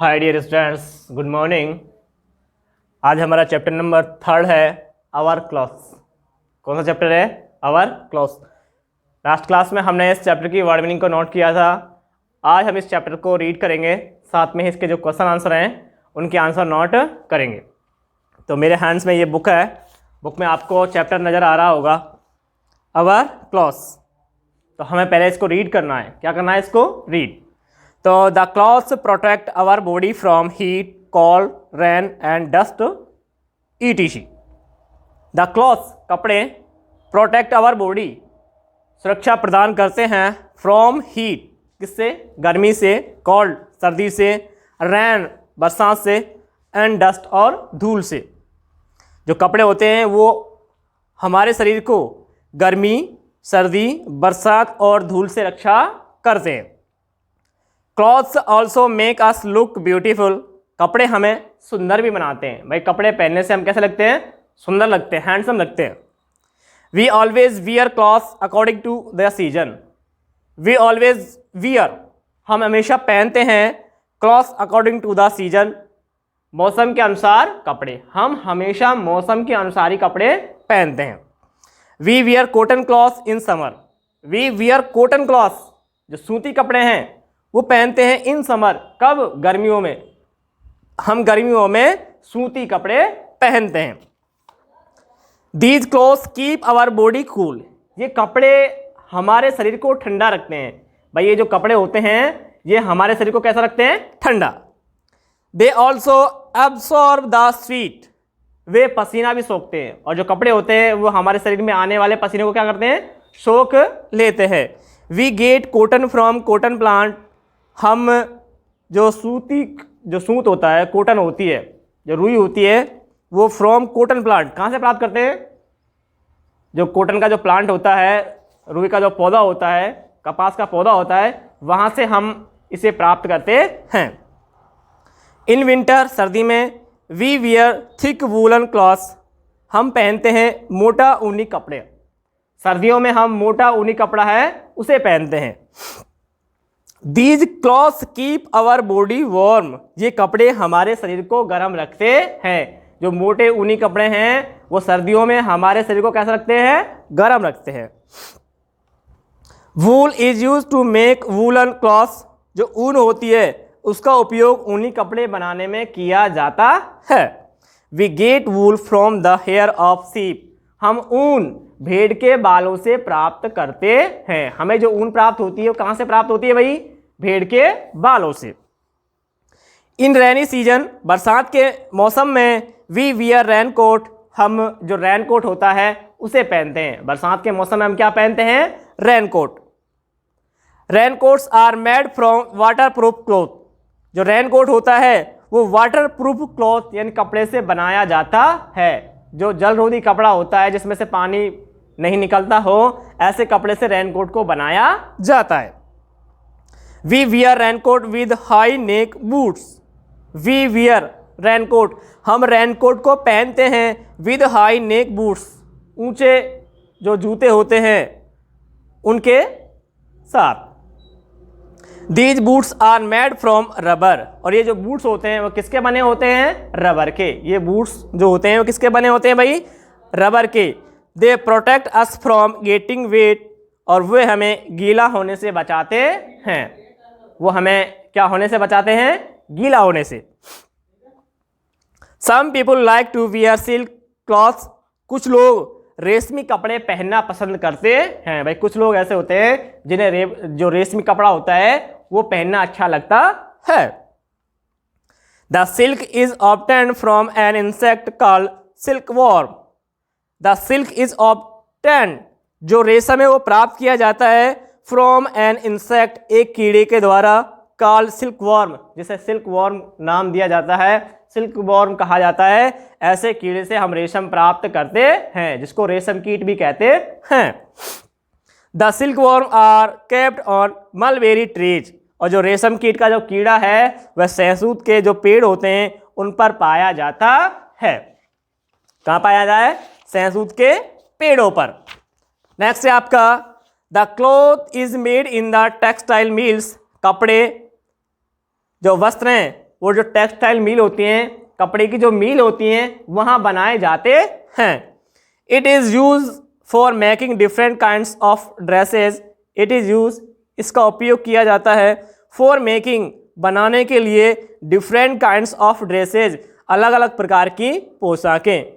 हाय dear students, good morning. आज हमारा chapter number 3 है आवर क्लॉथ्स। कौन सा चैप्टर है? Our clothes. लास्ट क्लास में हमने इस चैप्टर की वर्ड मीनिंग को नोट किया था। आज हम इस चैप्टर को रीड करेंगे, साथ में इसके जो क्वेश्चन आंसर हैं उनके आंसर नोट करेंगे। तो मेरे हैंड्स में ये बुक है, बुक में आपको चैप्टर नज़र आ रहा होगा, आवर क्लॉथ्स। तो हमें पहले इसको रीड करना है। क्या करना है? इसको रीड। तो the clothes protect our body from heat, cold, rain and dust ETC। The clothes कपड़े प्रोटेक्ट आवर बॉडी सुरक्षा प्रदान करते हैं फ्रॉम हीट किससे? गर्मी से, कोल्ड सर्दी से, रेन बरसात से, एंड डस्ट और धूल से। जो कपड़े होते हैं वो हमारे शरीर को गर्मी, सर्दी, बरसात और धूल से रक्षा करते हैं। Clothes also make us look beautiful. कपड़े हमें सुंदर भी बनाते हैं। भाई कपड़े पहनने से हम कैसे लगते हैं? सुंदर लगते हैं, हैंडसम लगते हैं। We always wear clothes according to the season. We always wear, हम हमेशा पहनते हैं, clothes according to the season, मौसम के अनुसार कपड़े। हम हमेशा मौसम के अनुसार ही कपड़े पहनते हैं। We wear cotton clothes in summer. We wear cotton clothes, जो सूती कपड़े हैं वो पहनते हैं इन समर। कब? गर्मियों में। हम गर्मियों में सूती कपड़े पहनते हैं। These clothes keep our body cool. ये कपड़े हमारे शरीर को ठंडा रखते हैं। भाई ये जो कपड़े होते हैं ये हमारे शरीर को कैसा रखते हैं? ठंडा। They also absorb the sweat. वे पसीना भी सोखते हैं, और जो कपड़े होते हैं वो हमारे शरीर में आने वाले पसीने को क्या करते हैं? सोख लेते हैं। We get cotton from cotton plant. हम जो सूत होता है, कॉटन होती है, जो रुई होती है, वो फ्रॉम कॉटन प्लांट कहाँ से प्राप्त करते हैं? जो कॉटन का जो प्लांट होता है, रुई का जो पौधा होता है, कपास का पौधा होता है, वहाँ से हम इसे प्राप्त करते हैं। इन विंटर, सर्दी में, we wear thick woollen clothes. हम पहनते हैं मोटा ऊनी कपड़े। सर्दियों में हम मोटा ऊनी कपड़ा है उसे पहनते हैं। These clothes keep our body warm. ये कपड़े हमारे शरीर को गर्म रखते हैं। जो मोटे ऊनी कपड़े हैं वो सर्दियों में हमारे शरीर को कैसा रखते हैं? गर्म रखते हैं। Wool is use to make woollen clothes. जो ऊन होती है उसका उपयोग ऊनी कपड़े बनाने में किया जाता है। We get wool from the hair of sheep. हम ऊन भेड़ के बालों से प्राप्त करते हैं। हमें जो ऊन प्राप्त होती है वो कहाँ से प्राप्त होती है भाई? भेड़ के बालों से। इन रेनी सीजन, बरसात के मौसम में, वी वियर रेन कोट। हम जो रेन कोट होता है उसे पहनते हैं। बरसात के मौसम में हम क्या पहनते हैं? Raincoat. Raincoats are made from waterproof cloth. जो रेन कोट होता है वो वाटर प्रूफ क्लॉथ यानी कपड़े से बनाया जाता है। जो जलरोधी कपड़ा होता है जिसमें से पानी नहीं निकलता हो, ऐसे कपड़े से रेनकोट को बनाया जाता है। We wear raincoat with high neck boots. We wear raincoat, हम रेनकोट को पहनते हैं विद हाई नेक बूट्स, ऊंचे जो जूते होते हैं उनके साथ। These boots are made from rubber. और ये जो बूट्स होते हैं वो किसके बने होते हैं? रबर के। ये बूट्स जो होते हैं वो किसके बने होते हैं भाई? रबर के। They protect us from getting wait. और वे हमें गीला होने से बचाते हैं। वो हमें क्या होने से बचाते हैं? गीला होने से। Some people like to wear silk clothes. कुछ लोग रेशमी कपड़े पहनना पसंद करते हैं। भाई कुछ लोग ऐसे होते हैं जिन्हें जो रेशमी कपड़ा होता है वो पहनना अच्छा लगता है। The silk is obtained from an insect called silk worm. The silk is obtained, जो रेशम है वो प्राप्त किया जाता है फ्रॉम एन इंसेक्ट, एक कीड़े के द्वारा, कॉल्ड सिल्क वॉर्म, जिसे सिल्क वॉर्म नाम दिया जाता है, सिल्क वॉर्म कहा जाता है। ऐसे कीड़े से हम रेशम प्राप्त करते हैं जिसको रेशम कीट भी कहते हैं। The silkworm are kept on mulberry trees. और जो रेशम कीट का जो कीड़ा है वह सहतूत के जो पेड़ होते हैं उन पर पाया जाता है। कहाँ पाया जाता है? सहतूत के पेड़ों पर। नेक्स्ट है आपका the cloth is made in the textile mills. कपड़े जो वस्त्र हैं वो जो टेक्सटाइल मिल होती हैं, कपड़े की जो मिल होती हैं, वहाँ बनाए जाते हैं। It is use for making different kinds of dresses. It is use, इसका उपयोग किया जाता है, फॉर मेकिंग, बनाने के लिए, डिफरेंट काइंड्स ऑफ ड्रेसेज, अलग अलग प्रकार की पोशाकें।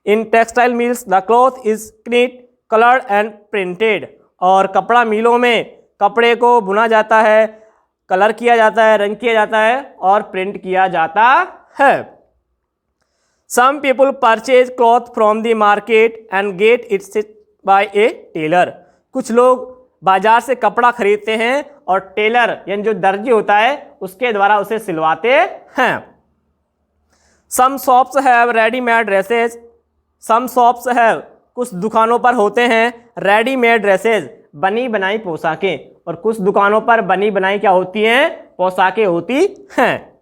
In textile mills the cloth is knit, coloured and printed. और कपड़ा मिलों में कपड़े को बुना जाता है, कलर किया जाता है, रंग किया जाता है और प्रिंट किया जाता है। Some people purchase cloth from the market and get it stitched by a tailor. कुछ लोग बाजार से कपड़ा खरीदते हैं और टेलर यानी जो दर्जी होता है उसके द्वारा उसे सिलवाते हैं। Some shops have readymade dresses. Some shops have, कुछ दुकानों पर होते हैं, रेडीमेड ड्रेसेज, बनी बनाई पोशाकें। और कुछ दुकानों पर बनी बनाई क्या होती हैं? पोशाकें होती हैं।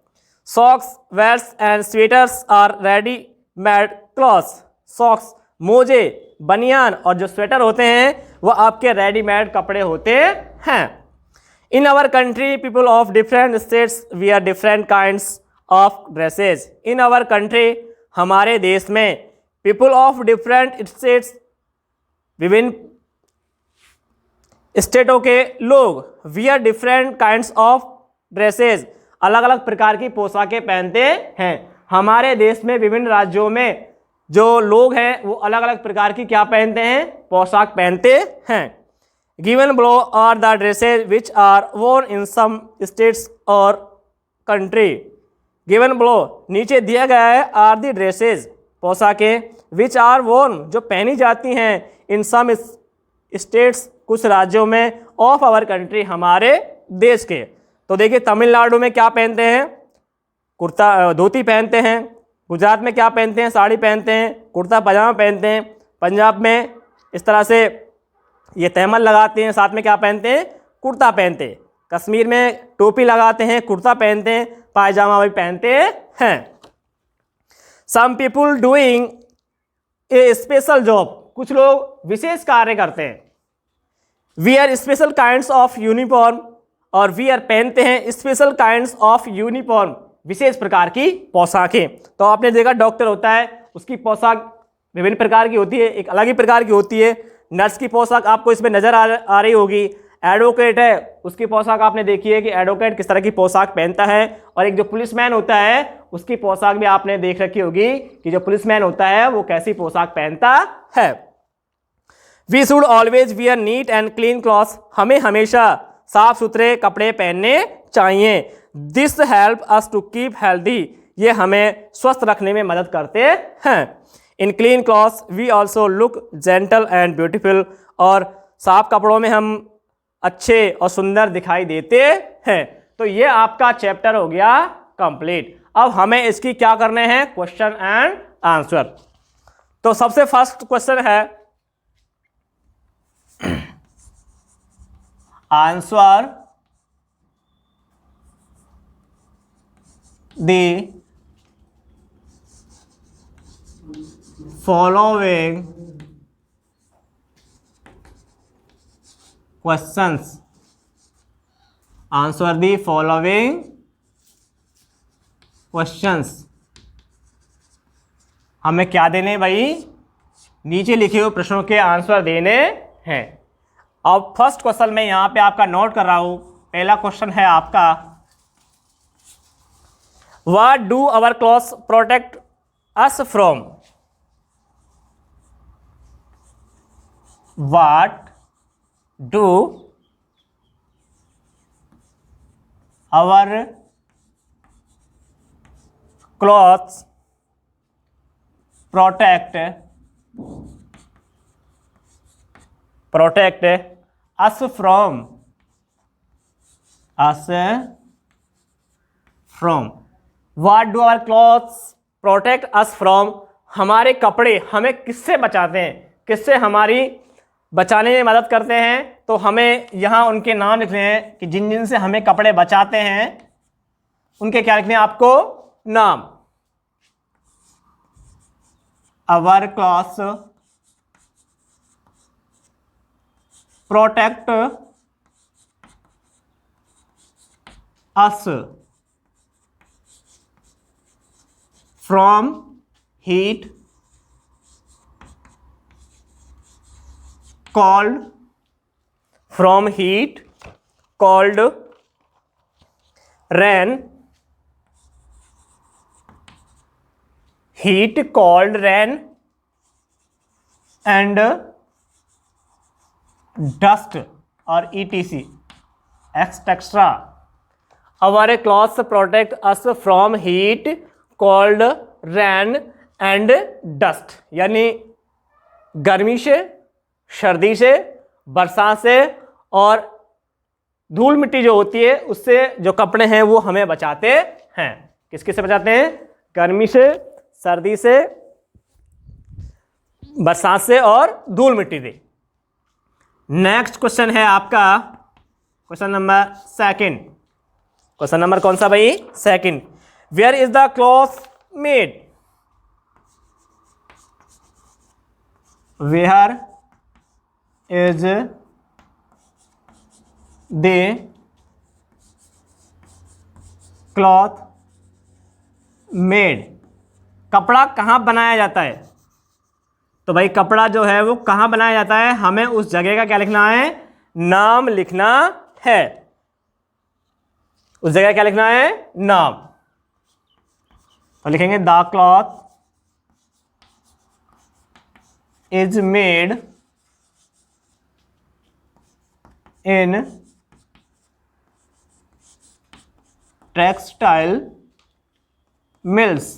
Socks, wears and sweaters are readymade clothes. Socks, मोजे, बनियान और जो स्वेटर होते हैं वह आपके रेडीमेड कपड़े होते हैं। In our country people of different states wear different kinds of dresses. In our country, हमारे देश में, पीपल ऑफ डिफरेंट स्टेट्स, विभिन्न स्टेटों के लोग, wear different kinds of dresses, अलग अलग प्रकार की पोशाकें पहनते हैं। हमारे देश में विभिन्न राज्यों में जो लोग हैं वो अलग अलग प्रकार की क्या पहनते हैं? पोशाक पहनते हैं। Given below are the dresses which are worn in some states और कंट्री। गिवन बिलो, नीचे दिया गया है, आर द ड्रेसेज, पोशाकें, विच आर वोर्न, जो पहनी जाती हैं, इन सम स्टेट्स, कुछ राज्यों में, ऑफ आवर कंट्री, हमारे देश के। तो देखिए तमिलनाडु में क्या पहनते हैं? कुर्ता, धोती पहनते हैं। गुजरात में क्या पहनते हैं? साड़ी पहनते हैं, कुर्ता पजामा पहनते हैं। पंजाब में इस तरह से ये तहमल लगाते हैं, साथ में क्या पहनते हैं? कुर्ता पहनते हैं। कश्मीर में टोपी लगाते हैं, कुर्ता पहनते हैं, पायजामा भी पहनते हैं। Some people doing a special job, कुछ लोग विशेष कार्य करते हैं। Wear special kinds of uniform, और वियर पहनते हैं स्पेशल काइंड्स ऑफ यूनिफॉर्म, विशेष प्रकार की पोशाकें। तो आपने देखा डॉक्टर होता है, उसकी पोशाक विभिन्न प्रकार की होती है, एक अलग ही प्रकार की होती है। नर्स की पोशाक आपको इसमें नजर आ रही होगी। एडवोकेट है, उसकी पोशाक आपने देखी है कि एडवोकेट किस तरह की पोशाक पहनता है। और एक जो पुलिसमैन होता है उसकी पोशाक भी आपने देख रखी होगी कि जो पुलिसमैन होता है वो कैसी पोशाक पहनता है। We should always wear neat and clean clothes, हमें हमेशा साफ सुथरे कपड़े पहनने चाहिए। This help us to keep healthy, ये हमें स्वस्थ रखने में मदद करते हैं। In clean clothes we also look gentle and beautiful, और साफ कपड़ों में हम अच्छे और सुंदर दिखाई देते हैं। तो ये आपका चैप्टर हो गया कंप्लीट। अब हमें इसकी क्या करने हैं? Question and answer. तो सबसे फर्स्ट क्वेश्चन है, answer the following questions. Answer the following questions. हमें क्या देने भाई? नीचे लिखे हुए प्रश्नों के आंसर देने हैं। अब फर्स्ट क्वेश्चन में यहां पे आपका नोट कर रहा हूं। पहला क्वेश्चन है आपका, What do our clothes protect us from? What do our clothes protect us from? What do our clothes protect us from? हमारे कपड़े हमें किससे बचाते हैं? किससे हमारी बचाने में मदद करते हैं? तो हमें यहाँ उनके नाम लिखने हैं कि जिन जिन से हमें कपड़े बचाते हैं उनके क्या लिखने हैं आपको? नाम। Our clothes protect us from heat called, from heat called rain, heat called rain and dust और ETC etcetera. Our clothes protect us from heat, cold, rain and dust। यानी गर्मी से, सर्दी से, बरसात से और धूल मिट्टी जो होती है उससे जो कपड़े हैं वो हमें बचाते हैं। किस किस से बचाते हैं? गर्मी से, सर्दी से, बरसात से और धूल मिट्टी से। नेक्स्ट क्वेश्चन है आपका question number second. Question number कौन सा भाई? Second. Where is the cloth made? Where is the cloth made? कपड़ा कहाँ बनाया जाता है? तो भाई कपड़ा जो है वो कहाँ बनाया जाता है, हमें उस जगह का क्या लिखना है? नाम लिखना है। उस जगह क्या लिखना है? नाम। तो लिखेंगे the cloth is made in textile mills.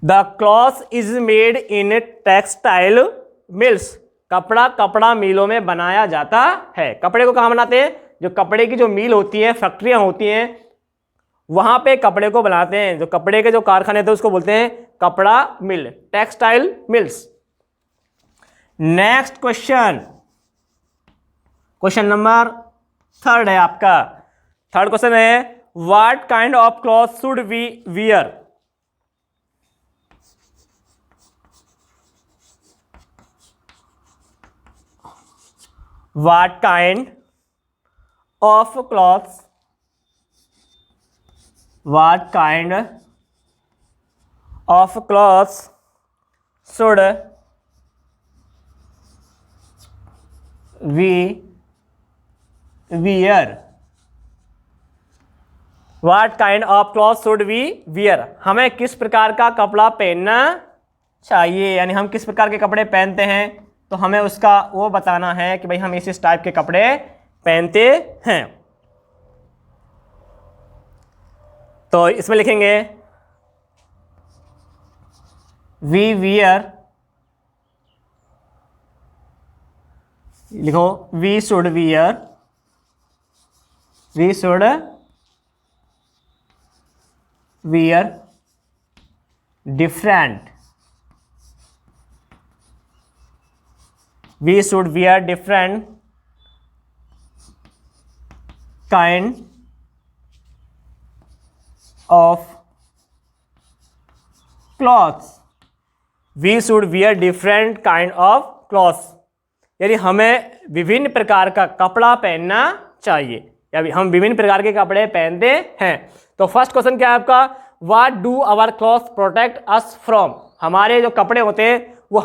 The cloth is made in textile mills. कपड़ा मिलों में बनाया जाता है। कपड़े को कहाँ बनाते हैं? जो कपड़े की जो मिल होती है, फैक्ट्रियां होती हैं, वहां पे कपड़े को बनाते हैं। जो कपड़े के जो कारखाने थे उसको बोलते हैं कपड़ा मिल, textile mills. Next question, question number third है आपका। थर्ड क्वेश्चन है what kind of cloth should we wear? What kind of clothes? What kind of clothes should we wear? What kind of clothes should we wear? हमें किस प्रकार का कपड़ा पहनना चाहिए, यानी हम किस प्रकार के कपड़े पहनते हैं तो हमें उसका वो बताना है कि भाई हम इस टाइप के कपड़े पहनते हैं। तो इसमें लिखेंगे वी वियर, लिखो we should wear, we should wear different, we should wear different kind of clothes। we should wear different kind of clothes, यानी हमें विभिन्न प्रकार का कपड़ा पहनना चाहिए, या हम विभिन्न प्रकार के कपड़े पहनते हैं। तो फर्स्ट क्वेश्चन क्या है आपका? What do our clothes protect us from? हमारे जो कपड़े होते हैं वो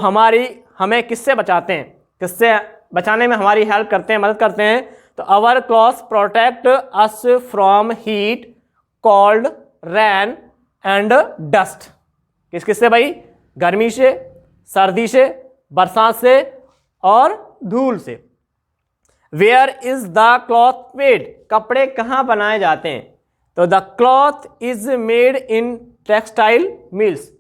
हमें किससे बचाते हैं, किससे बचाने में हमारी हेल्प करते हैं, मदद करते हैं। तो our clothes protect us from heat, cold, rain and dust. किस किस से भाई? गर्मी से, सर्दी से, बरसात से और धूल से। Where is the cloth made? कपड़े कहाँ बनाए जाते हैं? तो the cloth is made in textile mills.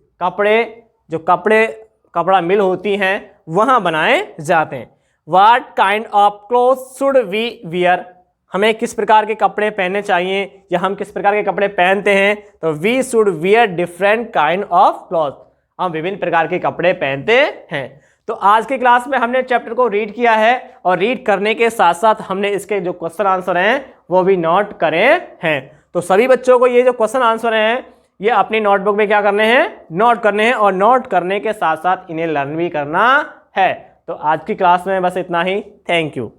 कपड़ा मिल होती हैं वहां बनाए जाते हैं। What kind of cloth should we wear? हमें किस प्रकार के कपड़े पहनने चाहिए या हम किस प्रकार के कपड़े पहनते हैं? तो we should wear different kind of cloth. हम विभिन्न प्रकार के कपड़े पहनते हैं। तो आज की क्लास में हमने चैप्टर को रीड किया है और रीड करने के साथ साथ हमने इसके जो क्वेश्चन आंसर हैं वो भी नोट करे हैं। तो सभी बच्चों को ये जो क्वेश्चन आंसर हैं ये अपनी नोटबुक में क्या करने हैं? नोट करने हैं, और नोट करने के साथ साथ इन्हें लर्न भी करना है। तो आज की क्लास में बस इतना ही। Thank you.